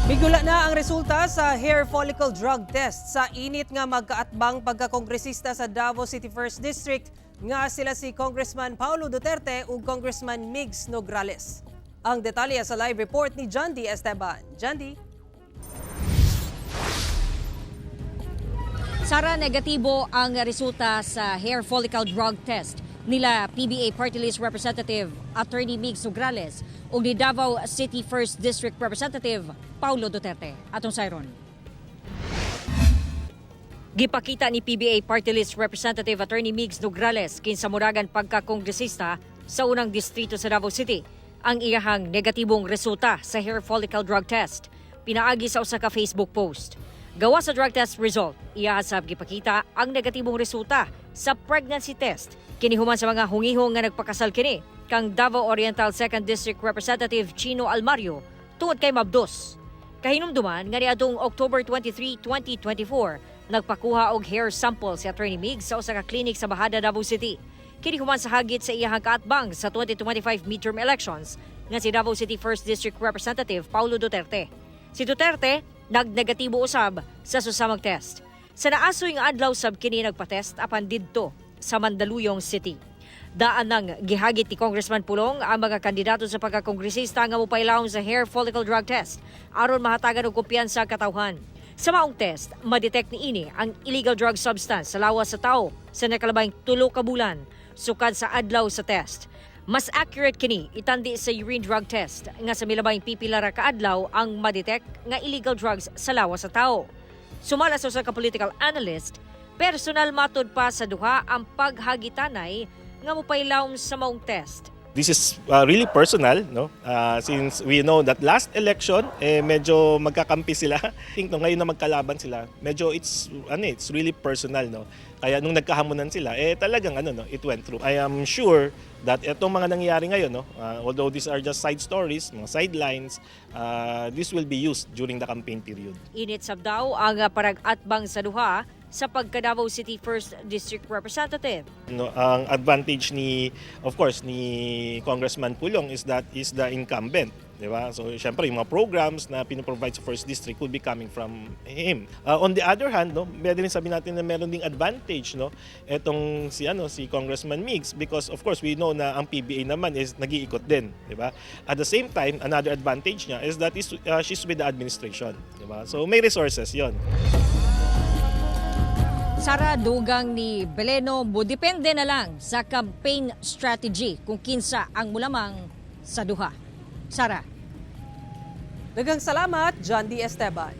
Bigula na ang resulta sa hair follicle drug test sa init nga magkaatbang pagkakongresista sa Davao City 1st District nga sila si Congressman Paolo Duterte ug Congressman Migs Nograles. Ang detalye sa live report ni John D. Esteban. John D. Sara, negatibo ang resulta sa hair follicle drug test nila PBA Partylist Representative Atty Migs Nograles ug ni Davao City 1st District Representative Paolo Duterte. Atong sayron. Gipakita ni PBA Partylist Representative Atty Migs Nograles kinsa muragan pagkakongresista sa unang distrito sa Davao City ang iyahang negatibong resulta sa hair follicle drug test. Pinaagi sa usa ka Facebook post. Gawa sa drug test result, iyahasab gipakita ang negatibong resulta sa pregnancy test kini human sa mga hungihong nga nagpakasal kini kang Davao Oriental 2nd District Representative Chino Almario tungod kay mabdos. Kahinumduman nga niadtong October 23, 2024, nagpakuha og hair sample si Atty Migs sa usa ka klinik sa Bahada, Davao City. Kini human sa hagit sa iyahang kaatbang sa 2025 midterm elections nga si Davao City 1st District Representative Paolo Duterte. Si Duterte nagnegatibo usab sa susamang test. Sa naasoy nga adlaw sab kini nagpa-test apan didto sa Mandaluyong City. Daan ng gihagit ni Congressman Pulong ang mga kandidato sa pagkakongresista nga mopailawom sa hair follicle drug test aron mahatagan og kumpiyansa katawhan. Sa maong test, madetect niini ang illegal drug substance sa lawas sa tao sa nakalabay 3 ka bulan sukad sa adlaw sa test. Mas accurate kini itandi sa urine drug test nga sa milabay pipila ra ka adlaw ang madetect nga illegal drugs sa lawas sa tao. Sumala sa usa ka political analyst, personal matud pa sa duha ang paghagitanay nga mopailawom sa maong test. This is really personal, no? Since we know that last election medyo magkakampi sila. I think no, ngayon na magkalaban sila, medyo it's really personal, no? Kaya nung nagkahamunan sila, talagang it went through. I am sure that itong mga nangyayari ngayon, no, although these are just side stories, mga sidelines, this will be used during the campaign period. Init sab daw ang parag-atbang sa duha sa pagka-Davao City 1st District Representative. No, ang advantage of course ni Congressman Pulong is that is the incumbent, di ba? So syempre yung mga programs na pinoprovide sa 1st District will be coming from him. On the other hand, no, pwede rin sabihin natin na meron ding advantage, no, etong si Congressman Migs, because of course we know na ang PBA naman is nag-iikot din, di ba? At the same time, another advantage niya is that she's with the administration, di ba? So may resources 'yon. Sara, dugang ni Beleno, depende na lang sa campaign strategy kung kinsa ang mulamang sa duha. Sara. Daghang salamat, John D. Esteban.